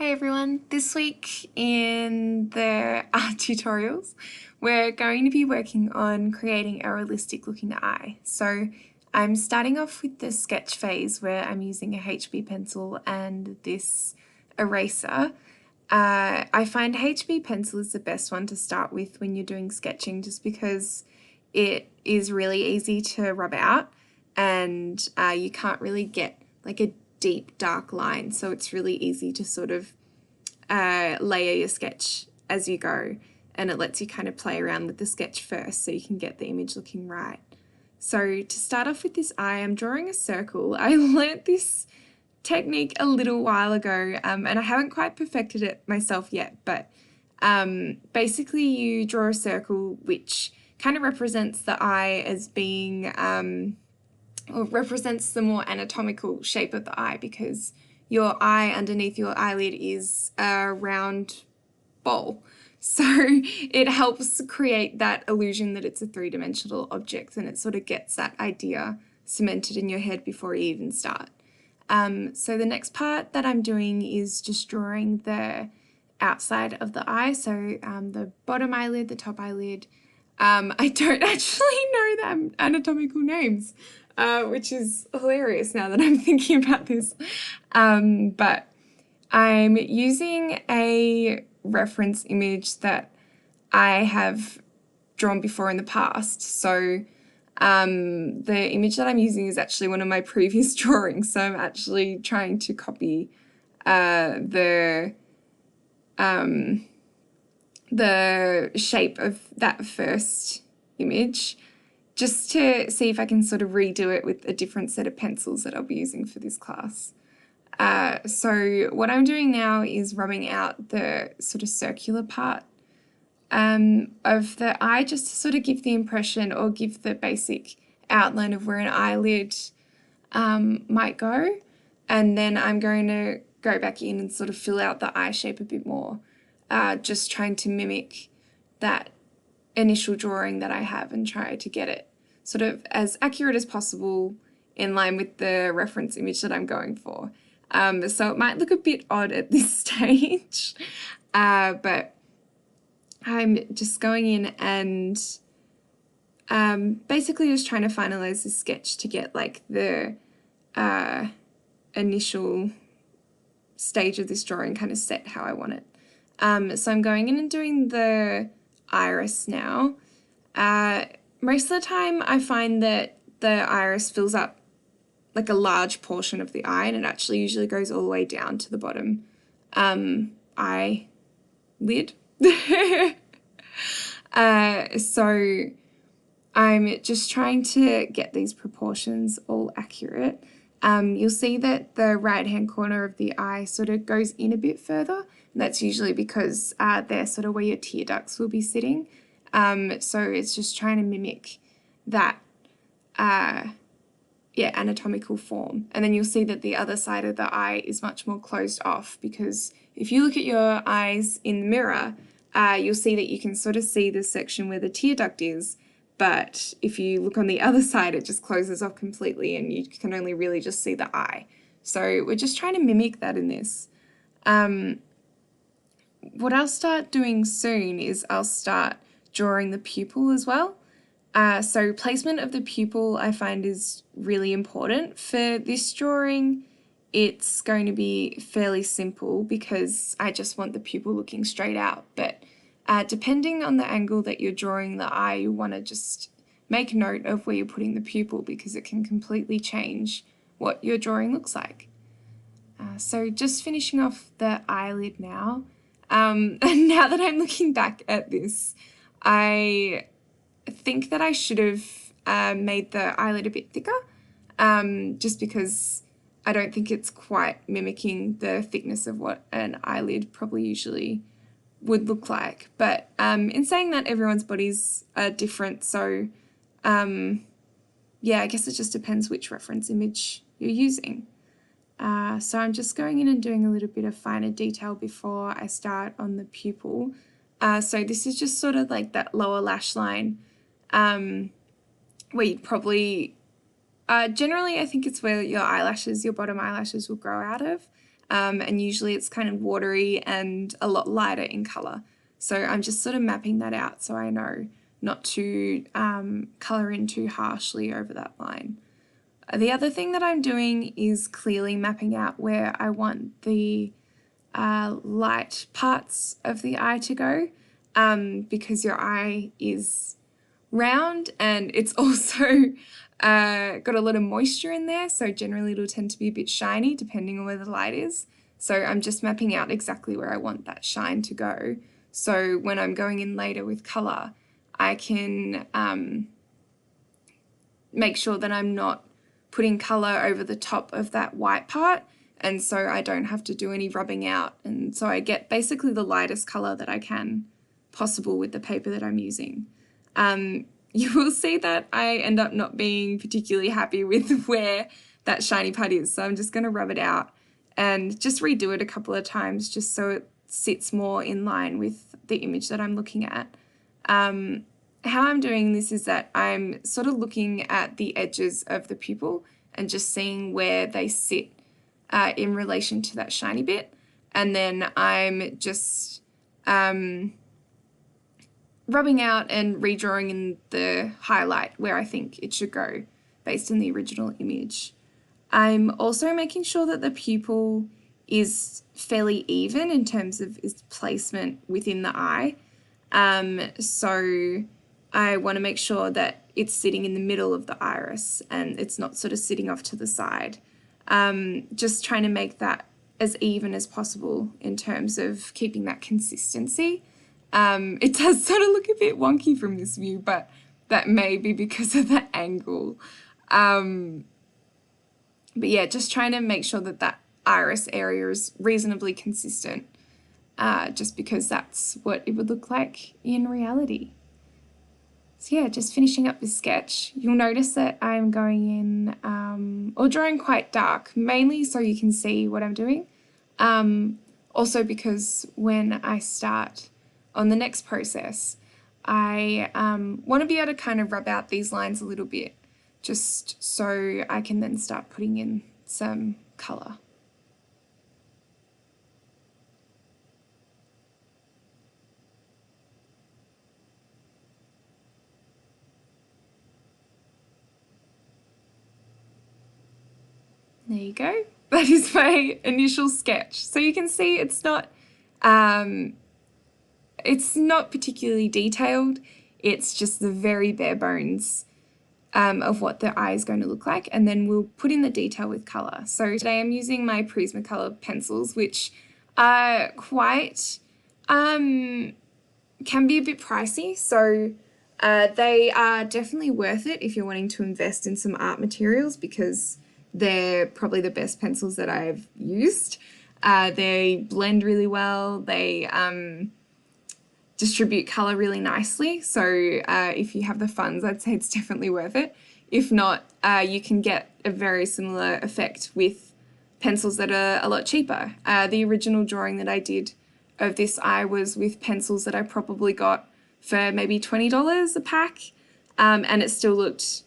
Hey everyone, this week in the art tutorials we're going to be working on creating a realistic looking eye. So I'm starting off with the sketch phase where I'm using a HB pencil and this eraser. I find HB pencil is the best one to start with when you're doing sketching just because it is really easy to rub out and you can't really get like a deep dark line, so it's really easy to sort of layer your sketch as you go, and it lets you kind of play around with the sketch first so you can get the image looking right. So to start off with this eye, I'm drawing a circle. I learnt this technique a little while ago and I haven't quite perfected it myself yet, but basically you draw a circle which kind of represents the eye as being or represents the more anatomical shape of the eye, because your eye underneath your eyelid is a round bowl. So it helps create that illusion that it's a three-dimensional object, and it sort of gets that idea cemented in your head before you even start. So the next part that I'm doing is just drawing the outside of the eye, so the bottom eyelid, the top eyelid. I don't actually know the anatomical names, which is hilarious now that I'm thinking about this. But I'm using a reference image that I have drawn before in the past. So the image that I'm using is actually one of my previous drawings. So I'm actually trying to copy the shape of that first image, just to see if I can sort of redo it with a different set of pencils that I'll be using for this class. So what I'm doing now is rubbing out the sort of circular part of the eye, just to sort of give the impression or give the basic outline of where an eyelid might go. And then I'm going to go back in and sort of fill out the eye shape a bit more, just trying to mimic that initial drawing that I have and try to get it sort of as accurate as possible in line with the reference image that I'm going for. So it might look a bit odd at this stage, but I'm just going in and basically just trying to finalize the sketch to get like the initial stage of this drawing kind of set how I want it. So I'm going in and doing the iris now. Most of the time I find that the iris fills up like a large portion of the eye, and it actually usually goes all the way down to the bottom eyelid. So I'm just trying to get these proportions all accurate. You'll see that the right-hand corner of the eye sort of goes in a bit further. And that's usually because they're sort of where your tear ducts will be sitting. So it's just trying to mimic that anatomical form. And then you'll see that the other side of the eye is much more closed off, because if you look at your eyes in the mirror, you'll see that you can sort of see the section where the tear duct is, but if you look on the other side, it just closes off completely and you can only really just see the eye. So we're just trying to mimic that in this. What I'll start doing soon is I'll start drawing the pupil as well. So placement of the pupil I find is really important. For this drawing, it's going to be fairly simple because I just want the pupil looking straight out. But depending on the angle that you're drawing the eye, you want to just make note of where you're putting the pupil, because it can completely change what your drawing looks like. So just finishing off the eyelid now. And now that I'm looking back at this, I think that I should have made the eyelid a bit thicker, just because I don't think it's quite mimicking the thickness of what an eyelid probably usually would look like. But in saying that, everyone's bodies are different, so yeah, I guess it just depends which reference image you're using. So I'm just going in and doing a little bit of finer detail before I start on the pupil. So this is just sort of like that lower lash line, where you'd probably, generally I think it's where your eyelashes, your bottom eyelashes will grow out of. and usually it's kind of watery and a lot lighter in colour. So I'm just sort of mapping that out so I know not to colour in too harshly over that line. The other thing that I'm doing is clearly mapping out where I want the light parts of the eye to go, because your eye is round and it's also got a lot of moisture in there, so generally it'll tend to be a bit shiny depending on where the light is. So I'm just mapping out exactly where I want that shine to go, so when I'm going in later with colour I can make sure that I'm not putting colour over the top of that white part, and so I don't have to do any rubbing out, and so I get basically the lightest colour that I can possible with the paper that I'm using. You will see that I end up not being particularly happy with where that shiny part is, so I'm just going to rub it out and just redo it a couple of times just so it sits more in line with the image that I'm looking at. How I'm doing this is that I'm sort of looking at the edges of the pupil and just seeing where they sit in relation to that shiny bit, and then I'm just rubbing out and redrawing in the highlight where I think it should go based on the original image. I'm also making sure that the pupil is fairly even in terms of its placement within the eye. So I want to make sure that it's sitting in the middle of the iris and it's not sort of sitting off to the side. Just trying to make that as even as possible in terms of keeping that consistency. It does sort of look a bit wonky from this view, but that may be because of the angle. But yeah, just trying to make sure that that iris area is reasonably consistent, just because that's what it would look like in reality. So yeah, just finishing up this sketch, you'll notice that I'm going in, or drawing quite dark, mainly so you can see what I'm doing. Also because when I start on the next process, I want to be able to kind of rub out these lines a little bit, just so I can then start putting in some colour. There you go. That is my initial sketch. So you can see it's not particularly detailed. It's just the very bare bones of what the eye is going to look like, and then we'll put in the detail with colour. So today I'm using my Prismacolor pencils, which are quite, can be a bit pricey, so they are definitely worth it if you're wanting to invest in some art materials, because they're probably the best pencils that I've used. They blend really well, they distribute colour really nicely, so if you have the funds, I'd say it's definitely worth it. If not, you can get a very similar effect with pencils that are a lot cheaper. The original drawing that I did of this eye was with pencils that I probably got for maybe $20 a pack, and it still looked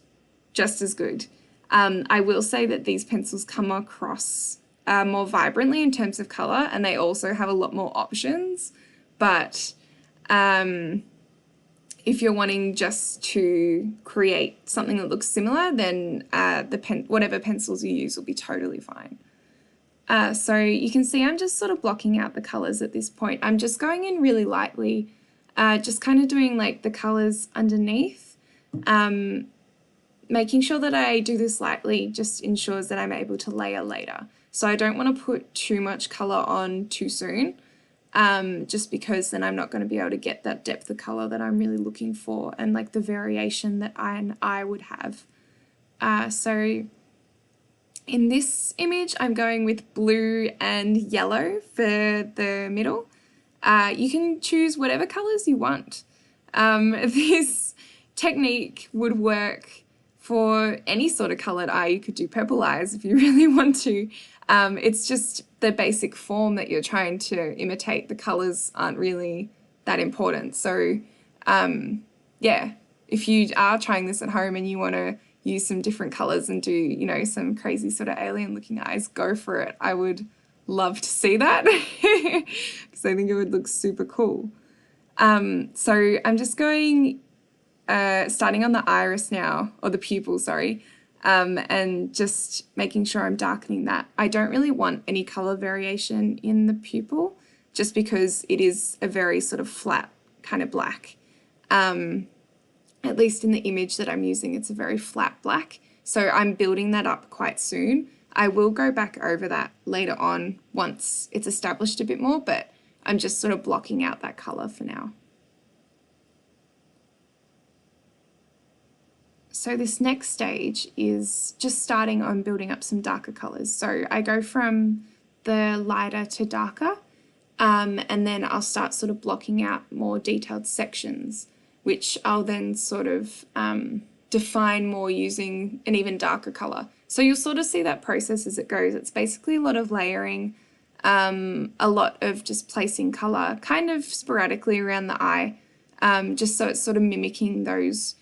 just as good. I will say that these pencils come across more vibrantly in terms of colour, and they also have a lot more options, but if you're wanting just to create something that looks similar, then whatever pencils you use will be totally fine. So you can see I'm just sort of blocking out the colours at this point. I'm just going in really lightly, just kind of doing like the colours underneath. Making sure that I do this lightly just ensures that I'm able to layer later. So I don't want to put too much colour on too soon, just because then I'm not going to be able to get that depth of colour that I'm really looking for and like the variation that I would have. So in this image, I'm going with blue and yellow for the middle. You can choose whatever colours you want. This technique would work for any sort of coloured eye. You could do purple eyes if you really want to. It's just the basic form that you're trying to imitate. The colours aren't really that important. So yeah, if you are trying this at home and you want to use some different colours and do, you know, some crazy sort of alien looking eyes, go for it. I would love to see that because I think it would look super cool. So I'm just going, starting on the iris now, or the pupil, sorry, and just making sure I'm darkening that. I don't really want any color variation in the pupil just because it is a very sort of flat kind of black. At least in the image that I'm using, it's a very flat black. So I'm building that up quite soon. I will go back over that later on once it's established a bit more, but I'm just sort of blocking out that color for now. So this next stage is just starting on building up some darker colors. So I go from the lighter to darker, and then I'll start sort of blocking out more detailed sections, which I'll then sort of define more using an even darker color. So you'll sort of see that process as it goes. It's basically a lot of layering, a lot of just placing color kind of sporadically around the eye, just so it's sort of mimicking those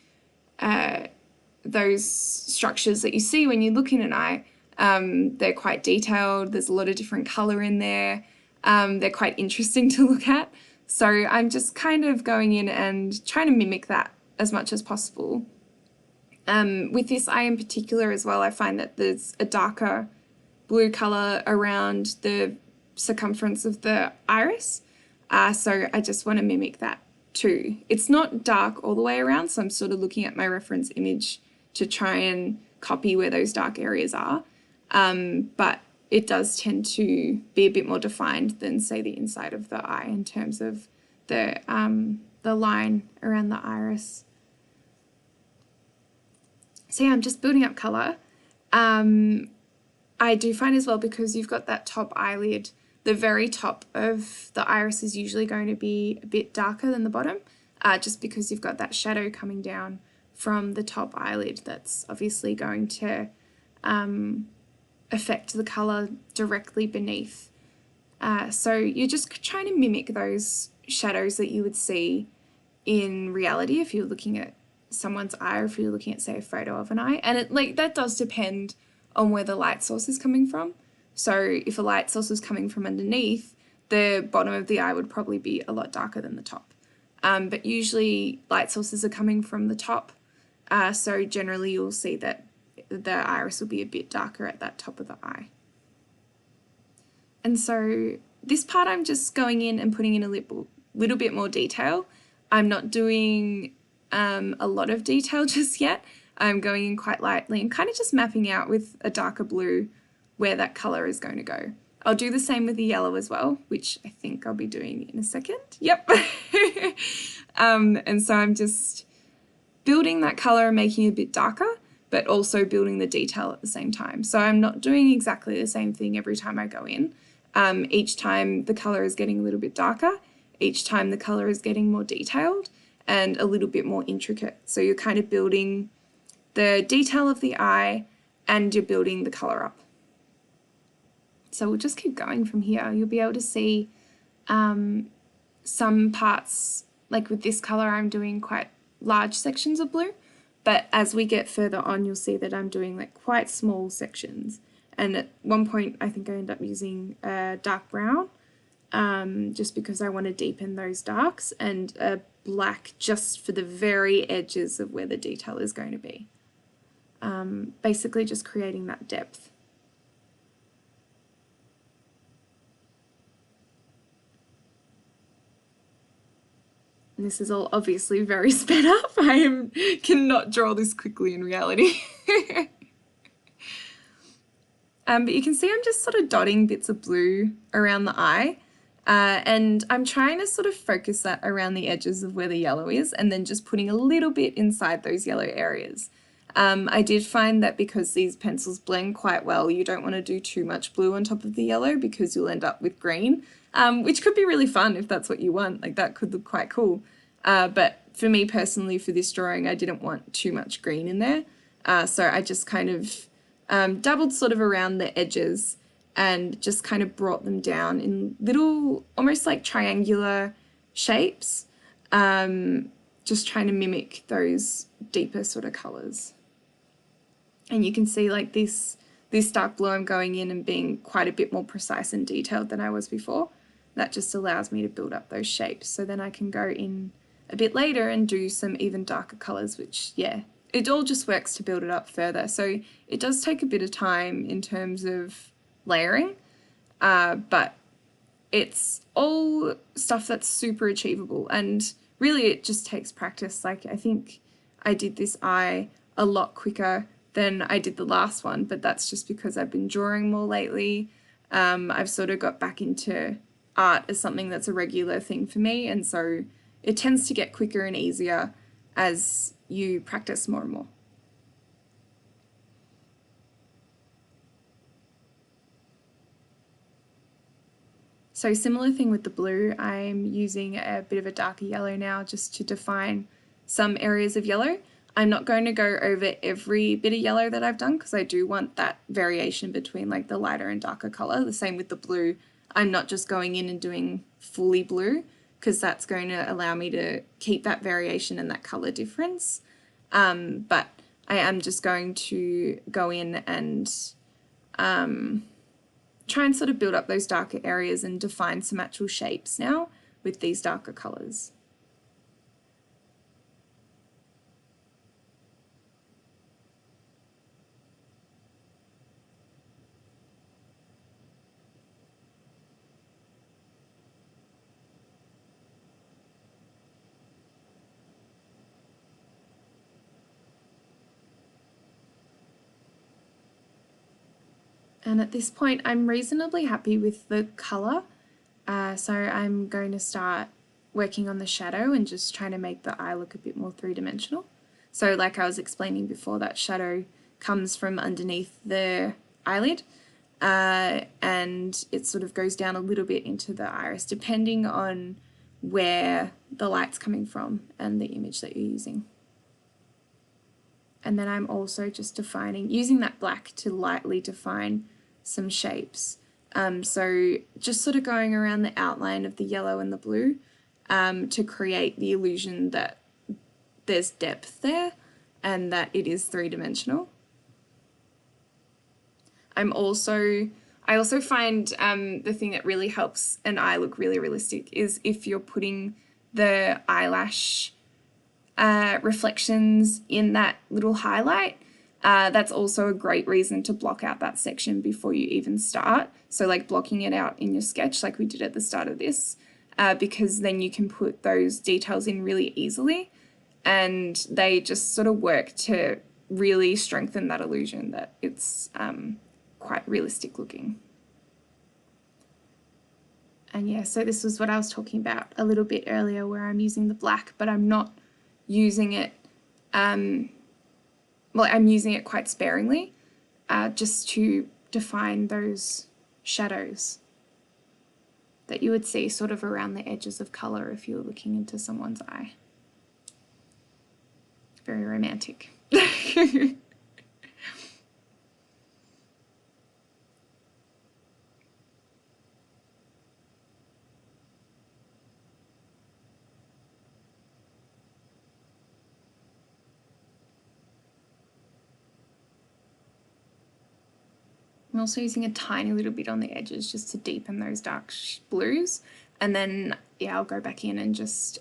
structures that you see when you look in an eye. They're quite detailed. There's a lot of different color in there. They're quite interesting to look at. So I'm just kind of going in and trying to mimic that as much as possible. With this eye in particular as well, I find that there's a darker blue color around the circumference of the iris. So I just want to mimic that too. It's not dark all the way around, so I'm sort of looking at my reference image to try and copy where those dark areas are. But it does tend to be a bit more defined than, say, the inside of the eye in terms of the line around the iris. So yeah, I'm just building up colour. I do find as well, because you've got that top eyelid, the very top of the iris is usually going to be a bit darker than the bottom, just because you've got that shadow coming down from the top eyelid that's obviously going to affect the colour directly beneath. So you're just trying to mimic those shadows that you would see in reality if you're looking at someone's eye, or if you're looking at, say, a photo of an eye. And that does depend on where the light source is coming from. So if a light source is coming from underneath, the bottom of the eye would probably be a lot darker than the top. But usually light sources are coming from the top, so generally you'll see that the iris will be a bit darker at that top of the eye. And so this part I'm just going in and putting in a little bit more detail. I'm not doing a lot of detail just yet. I'm going in quite lightly and kind of just mapping out with a darker blue where that colour is going to go. I'll do the same with the yellow as well, which I think I'll be doing in a second. Yep. And so I'm just building that colour and making it a bit darker, but also building the detail at the same time. So I'm not doing exactly the same thing every time I go in. Each time the colour is getting a little bit darker, each time the colour is getting more detailed and a little bit more intricate. So you're kind of building the detail of the eye and you're building the colour up. So we'll just keep going from here. You'll be able to see some parts, like with this colour, I'm doing quite large sections of blue, but as we get further on, you'll see that I'm doing like quite small sections. And at one point, I think I end up using a dark brown, just because I want to deepen those darks, and a black just for the very edges of where the detail is going to be. Basically just creating that depth. And this is all obviously very sped up. I cannot draw this quickly in reality. But you can see I'm just sort of dotting bits of blue around the eye. And I'm trying to sort of focus that around the edges of where the yellow is, and then just putting a little bit inside those yellow areas. I did find that because these pencils blend quite well, you don't want to do too much blue on top of the yellow because you'll end up with green, which could be really fun if that's what you want. Like, that could look quite cool. But for me personally, for this drawing, I didn't want too much green in there. So I just kind of dabbled sort of around the edges and just kind of brought them down in little, almost like triangular shapes, just trying to mimic those deeper sort of colours. And you can see like this this dark blue, I'm going in and being quite a bit more precise and detailed than I was before. That just allows me to build up those shapes. So then I can go in a bit later and do some even darker colors, which, yeah, it all just works to build it up further. So it does take a bit of time in terms of layering, but it's all stuff that's super achievable, and really it just takes practice. Like, I think I did this eye a lot quicker than I did the last one, but that's just because I've been drawing more lately. I've sort of got back into art as something that's a regular thing for me, and so it tends to get quicker and easier as you practice more and more. So similar thing with the blue, I'm using a bit of a darker yellow now just to define some areas of yellow. I'm not going to go over every bit of yellow that I've done because I do want that variation between like the lighter and darker color. The same with the blue. I'm not just going in and doing fully blue because that's going to allow me to keep that variation and that color difference. But I am just going to go in and try and sort of build up those darker areas and define some actual shapes now with these darker colors. And at this point, I'm reasonably happy with the colour. So I'm going to start working on the shadow and just trying to make the eye look a bit more three-dimensional. So like I was explaining before, that shadow comes from underneath the eyelid, and it sort of goes down a little bit into the iris, depending on where the light's coming from and the image that you're using. And then I'm also just using that black to lightly define some shapes. So just sort of going around the outline of the yellow and the blue to create the illusion that there's depth there and that it is three-dimensional. I also find the thing that really helps an eye look really realistic is if you're putting the eyelash reflections in that little highlight. That's also a great reason to block out that section before you even start. So like blocking it out in your sketch like we did at the start of this, because then you can put those details in really easily and they just sort of work to really strengthen that illusion that it's quite realistic looking. And yeah, so this was what I was talking about a little bit earlier where I'm using the black, but I'm not using it, I'm using it quite sparingly, just to define those shadows that you would see sort of around the edges of colour if you were looking into someone's eye. Very romantic. I'm also using a tiny little bit on the edges just to deepen those dark blues. And then, yeah, I'll go back in and just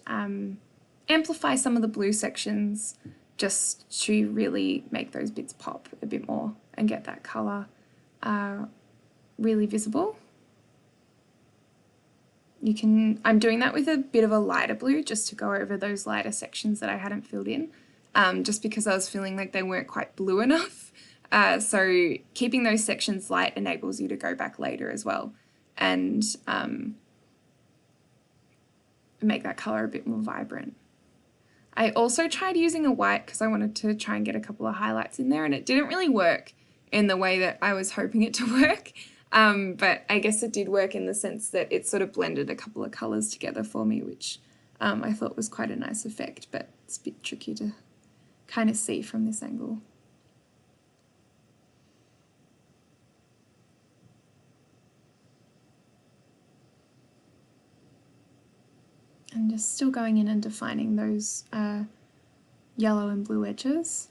amplify some of the blue sections just to really make those bits pop a bit more and get that colour really visible. I'm doing that with a bit of a lighter blue just to go over those lighter sections that I hadn't filled in, just because I was feeling like they weren't quite blue enough. So keeping those sections light enables you to go back later as well and make that colour a bit more vibrant. I also tried using a white because I wanted to try and get a couple of highlights in there, and it didn't really work in the way that I was hoping it to work. But I guess it did work in the sense that it sort of blended a couple of colours together for me, which I thought was quite a nice effect, but it's a bit tricky to kind of see from this angle. And just still going in and defining those yellow and blue edges,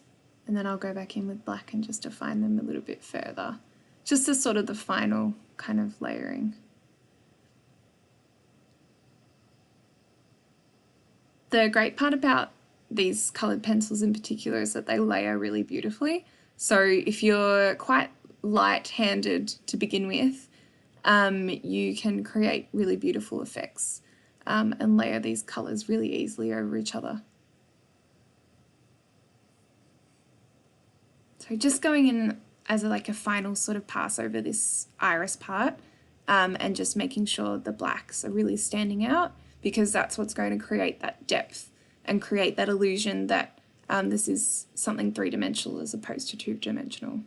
and then I'll go back in with black and just define them a little bit further just as sort of the final kind of layering. The great part about these coloured pencils in particular is that they layer really beautifully. So if you're quite light-handed to begin with, you can create really beautiful effects and layer these colours really easily over each other. So just going in as like a final sort of pass over this iris part and just making sure the blacks are really standing out, because that's what's going to create that depth and create that illusion that this is something three-dimensional as opposed to two-dimensional.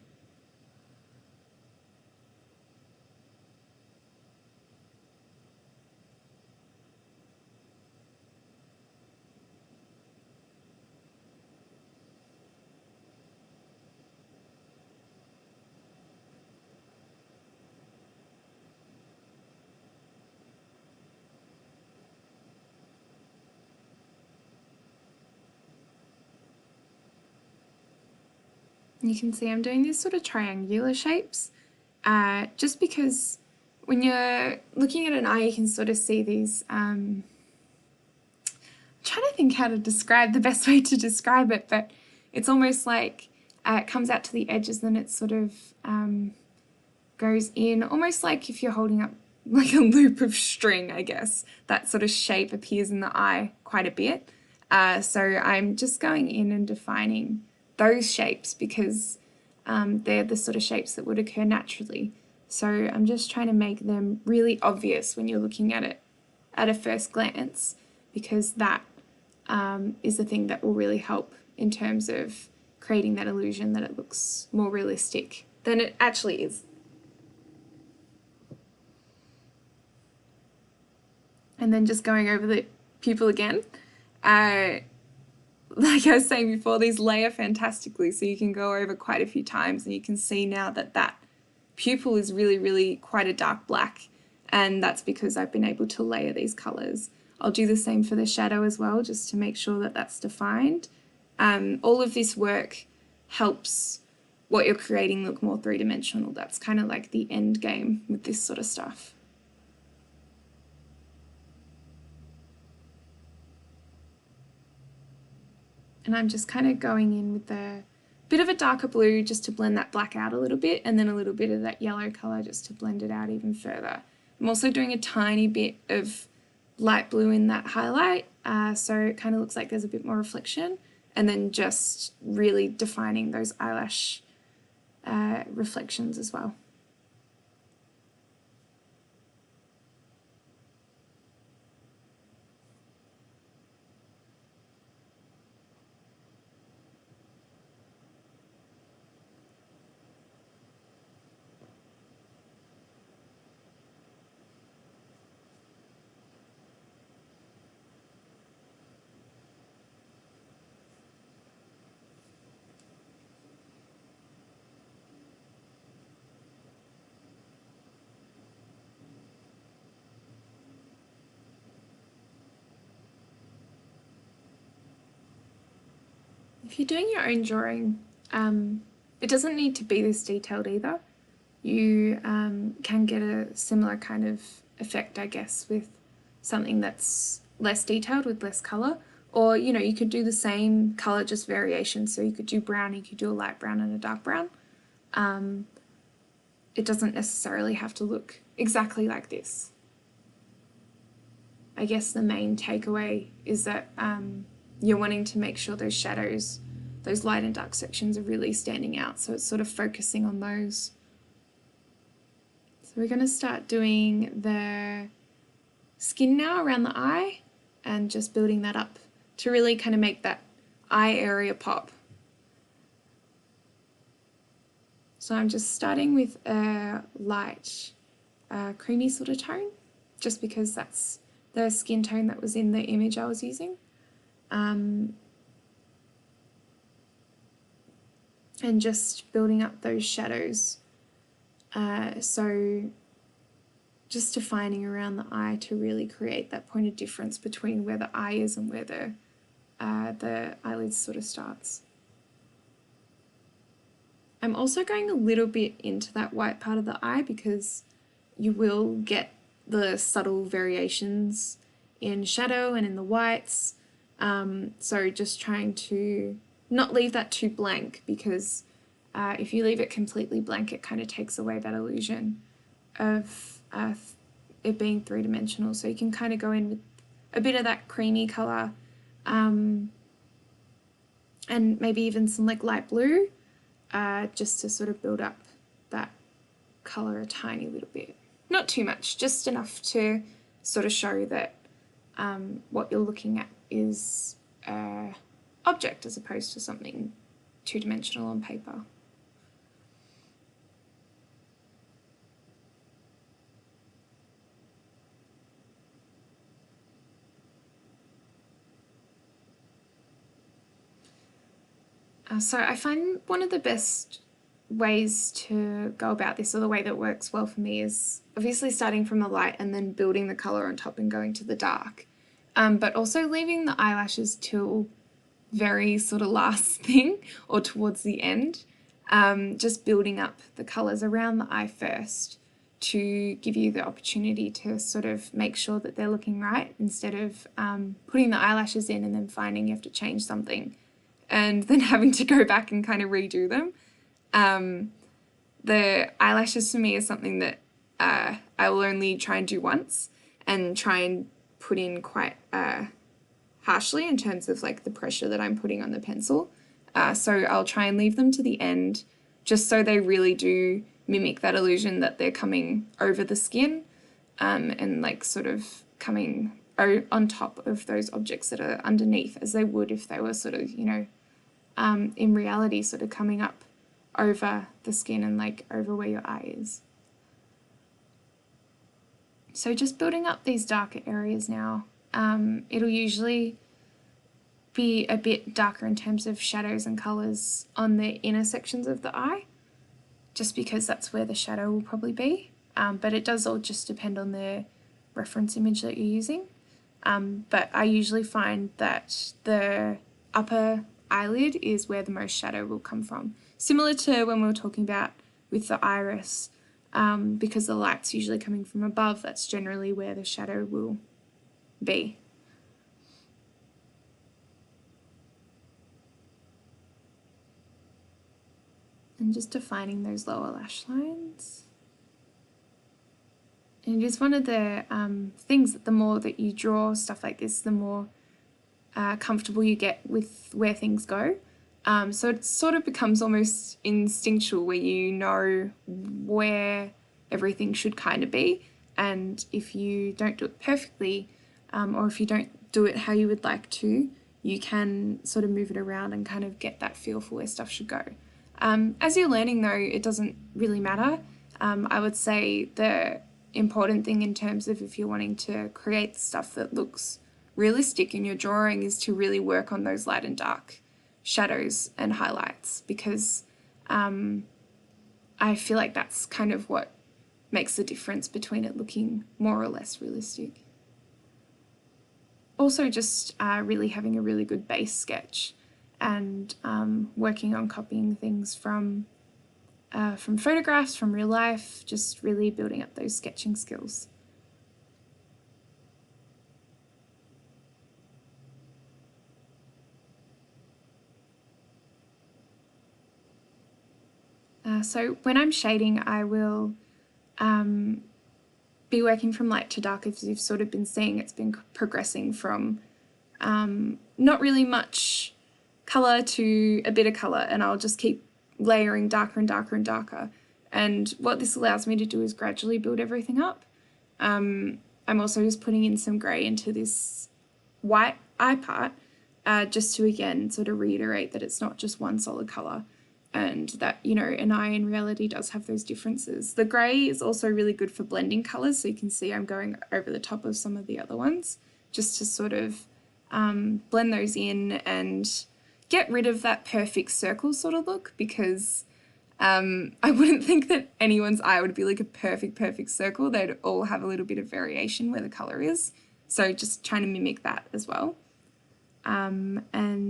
You can see I'm doing these sort of triangular shapes just because when you're looking at an eye you can sort of see these, I'm trying to think how to describe the best way to describe it, but it's almost like it comes out to the edges, then it sort of goes in, almost like if you're holding up like a loop of string, I guess. That sort of shape appears in the eye quite a bit. So I'm just going in and defining those shapes because they're the sort of shapes that would occur naturally. So I'm just trying to make them really obvious when you're looking at it at a first glance, because that is the thing that will really help in terms of creating that illusion that it looks more realistic than it actually is. And then just going over the pupil again. Like I was saying before, these layer fantastically, so you can go over quite a few times and you can see now that that pupil is really, really quite a dark black, and that's because I've been able to layer these colours. I'll do the same for the shadow as well, just to make sure that that's defined. All of this work helps what you're creating look more three-dimensional. That's kind of like the end game with this sort of stuff. And I'm just kind of going in with a bit of a darker blue just to blend that black out a little bit, and then a little bit of that yellow colour just to blend it out even further. I'm also doing a tiny bit of light blue in that highlight, so it kind of looks like there's a bit more reflection, and then just really defining those eyelash reflections as well. If you're doing your own drawing, it doesn't need to be this detailed either. You can get a similar kind of effect, I guess, with something that's less detailed with less colour. Or, you know, you could do the same colour, just variation. So you could do brown, you could do a light brown and a dark brown. It doesn't necessarily have to look exactly like this. I guess the main takeaway is that you're wanting to make sure those shadows, those light and dark sections are really standing out. So it's sort of focusing on those. So we're going to start doing the skin now around the eye and just building that up to really kind of make that eye area pop. So I'm just starting with a light creamy sort of tone, just because that's the skin tone that was in the image I was using. And just building up those shadows. So just defining around the eye to really create that point of difference between where the eye is and where the eyelid sort of starts. I'm also going a little bit into that white part of the eye because you will get the subtle variations in shadow and in the whites. So just trying to not leave that too blank, because if you leave it completely blank, it kind of takes away that illusion of it being three-dimensional. So you can kind of go in with a bit of that creamy colour, and maybe even some like light blue, just to sort of build up that colour a tiny little bit. Not too much, just enough to sort of show that what you're looking at is an object as opposed to something two-dimensional on paper. So I find one of the best ways to go about this, or the way that works well for me, is obviously starting from the light and then building the colour on top and going to the dark. But also leaving the eyelashes till very sort of last thing or towards the end. Just building up the colours around the eye first to give you the opportunity to sort of make sure that they're looking right, instead of putting the eyelashes in and then finding you have to change something and then having to go back and kind of redo them. The eyelashes for me is something that I will only try and do once and try and put in quite harshly in terms of like the pressure that I'm putting on the pencil. So I'll try and leave them to the end just so they really do mimic that illusion that they're coming over the skin, and like sort of coming on top of those objects that are underneath, as they would if they were sort of, you know, in reality sort of coming up over the skin and like over where your eye is. So just building up these darker areas now. It'll usually be a bit darker in terms of shadows and colours on the inner sections of the eye, just because that's where the shadow will probably be. But it does all just depend on the reference image that you're using. But I usually find that the upper eyelid is where the most shadow will come from. Similar to when we were talking about with the iris, because the light's usually coming from above, that's generally where the shadow will be. And just defining those lower lash lines. And it is one of the things that the more that you draw stuff like this, the more comfortable you get with where things go. So it sort of becomes almost instinctual, where you know where everything should kind of be, and if you don't do it perfectly, or if you don't do it how you would like to, you can sort of move it around and kind of get that feel for where stuff should go. As you're learning though, it doesn't really matter. I would say the important thing in terms of if you're wanting to create stuff that looks realistic in your drawing is to really work on those light and dark shadows and highlights, because I feel like that's kind of what makes the difference between it looking more or less realistic. Also just really having a really good base sketch, and working on copying things from photographs, from real life, just really building up those sketching skills. So when I'm shading, I will be working from light to dark. As you've sort of been seeing, it's been progressing from not really much colour to a bit of colour, and I'll just keep layering darker and darker and darker. And what this allows me to do is gradually build everything up. I'm also just putting in some grey into this white eye part, just to again sort of reiterate that it's not just one solid colour, and that, you know, an eye in reality does have those differences. The grey is also really good for blending colours, so you can see I'm going over the top of some of the other ones just to sort of blend those in and get rid of that perfect circle sort of look, because I wouldn't think that anyone's eye would be like a perfect circle. They'd all have a little bit of variation where the colour is. So just trying to mimic that as well. And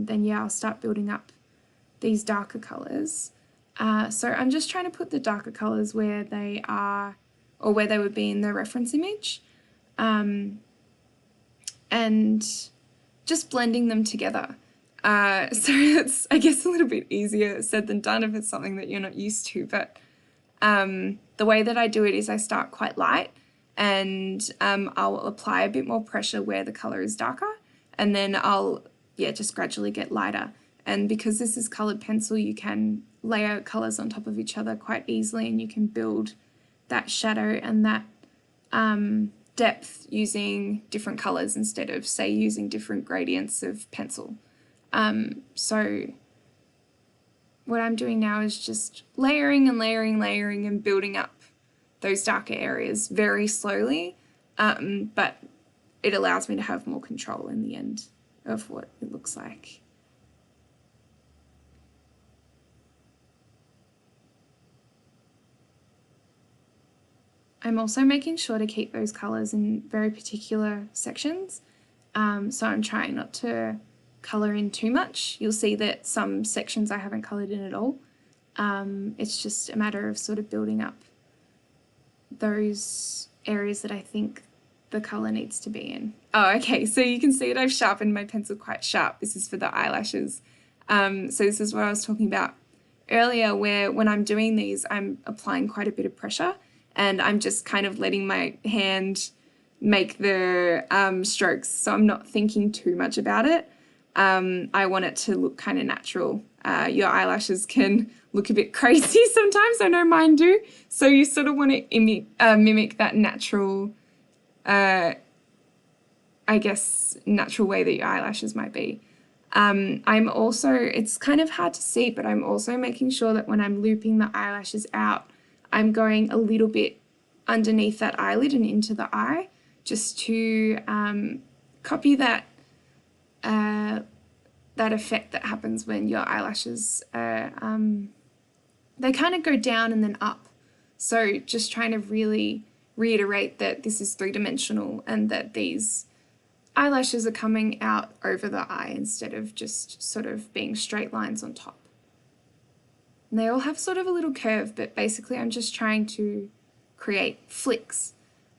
then, yeah, I'll start building up these darker colours. So I'm just trying to put the darker colours where they are, or where they would be in the reference image, and just blending them together. So it's, I guess, a little bit easier said than done if it's something that you're not used to, but the way that I do it is I start quite light, and I'll apply a bit more pressure where the colour is darker, and then I'll just gradually get lighter. And because this is coloured pencil, you can layer colours on top of each other quite easily, and you can build that shadow and that depth using different colours instead of, say, using different gradients of pencil. So what I'm doing now is just layering and layering, layering and building up those darker areas very slowly, but it allows me to have more control in the end of what it looks like. I'm also making sure to keep those colours in very particular sections, so I'm trying not to colour in too much. You'll see that some sections I haven't coloured in at all. It's just a matter of sort of building up those areas that I think the colour needs to be in. Oh, okay, so you can see that I've sharpened my pencil quite sharp. This is for the eyelashes. So this is what I was talking about earlier, where when I'm doing these, I'm applying quite a bit of pressure, and I'm just kind of letting my hand make the strokes, so I'm not thinking too much about it. I want it to look kind of natural. Your eyelashes can look a bit crazy sometimes, I know mine do, so you sort of want to mimic that natural, I guess, natural way that your eyelashes might be. I'm also, it's kind of hard to see, but I'm also making sure that when I'm looping the eyelashes out, I'm going a little bit underneath that eyelid and into the eye, just to copy that that effect that happens when your eyelashes are, they kind of go down and then up. So just trying to really reiterate that this is three-dimensional and that these eyelashes are coming out over the eye instead of just sort of being straight lines on top. And they all have sort of a little curve, but basically I'm just trying to create flicks.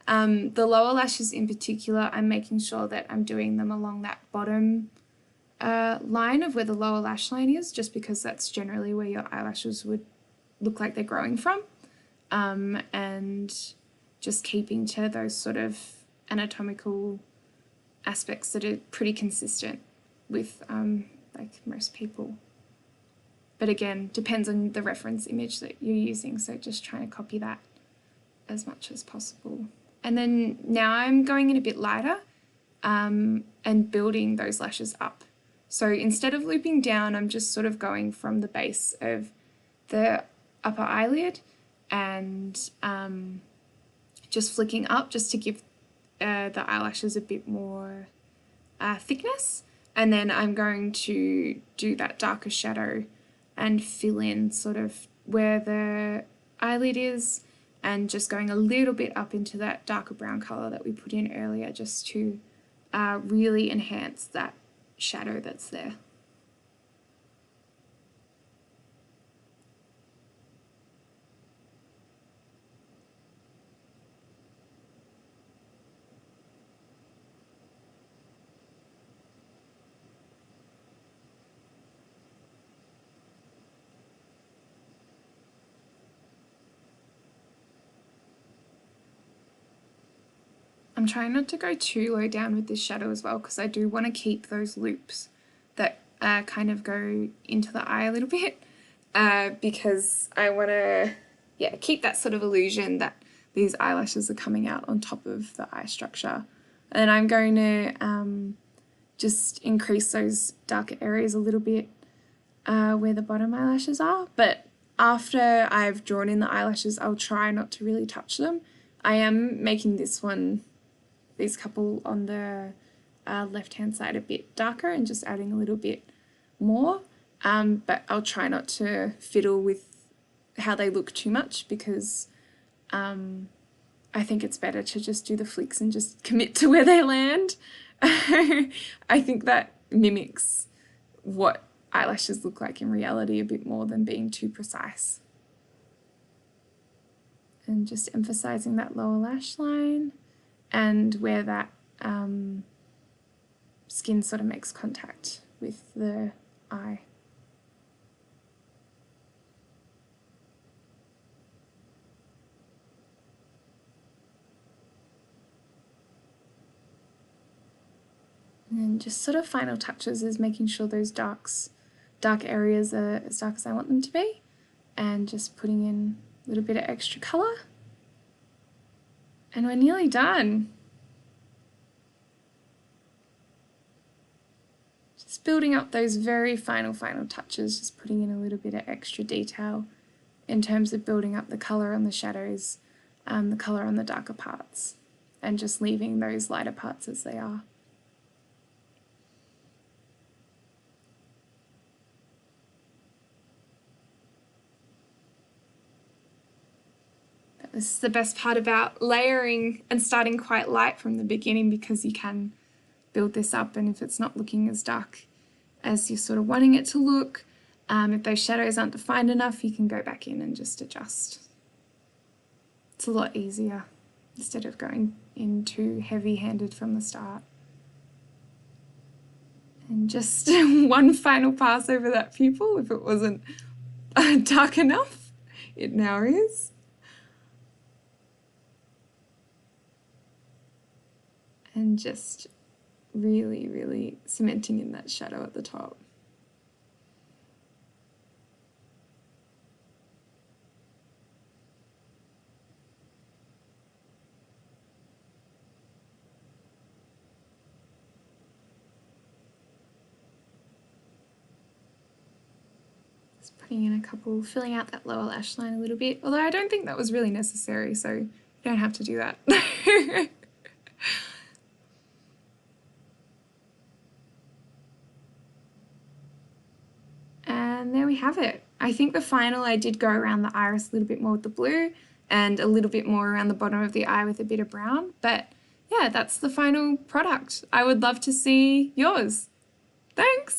The lower lashes in particular, I'm making sure that I'm doing them along that bottom line of where the lower lash line is, just because that's generally where your eyelashes would look like they're growing from, and just keeping to those sort of anatomical aspects that are pretty consistent with like most people. But again, depends on the reference image that you're using, so just trying to copy that as much as possible. And then now I'm going in a bit lighter and building those lashes up. So instead of looping down, I'm just sort of going from the base of the upper eyelid and just flicking up just to give the eyelashes a bit more thickness. And then I'm going to do that darker shadow and fill in sort of where the eyelid is, and just going a little bit up into that darker brown colour that we put in earlier, just to really enhance that shadow that's there. I'm trying not to go too low down with this shadow as well, because I do want to keep those loops that kind of go into the eye a little bit, because I want to keep that sort of illusion that these eyelashes are coming out on top of the eye structure. And I'm going to just increase those darker areas a little bit where the bottom eyelashes are, but after I've drawn in the eyelashes, I'll try not to really touch them. I am making these couple on the left-hand side a bit darker and just adding a little bit more, but I'll try not to fiddle with how they look too much, because I think it's better to just do the flicks and just commit to where they land. I think that mimics what eyelashes look like in reality a bit more than being too precise. And just emphasizing that lower lash line and where that skin sort of makes contact with the eye. And then just sort of final touches is making sure those dark areas are as dark as I want them to be, and just putting in a little bit of extra colour. And we're nearly done. Just building up those very final touches, just putting in a little bit of extra detail in terms of building up the colour on the shadows, the colour on the darker parts, and just leaving those lighter parts as they are. This is the best part about layering and starting quite light from the beginning, because you can build this up, and if it's not looking as dark as you're sort of wanting it to look, if those shadows aren't defined enough, you can go back in and just adjust. It's a lot easier instead of going in too heavy-handed from the start. And just one final pass over that pupil. If it wasn't dark enough, it now is. And just really cementing in that shadow at the top. Just putting in a couple, filling out that lower lash line a little bit, although I don't think that was really necessary, so you don't have to do that. And there we have it. I think the final, I did go around the iris a little bit more with the blue and a little bit more around the bottom of the eye with a bit of brown. But yeah, that's the final product. I would love to see yours. Thanks!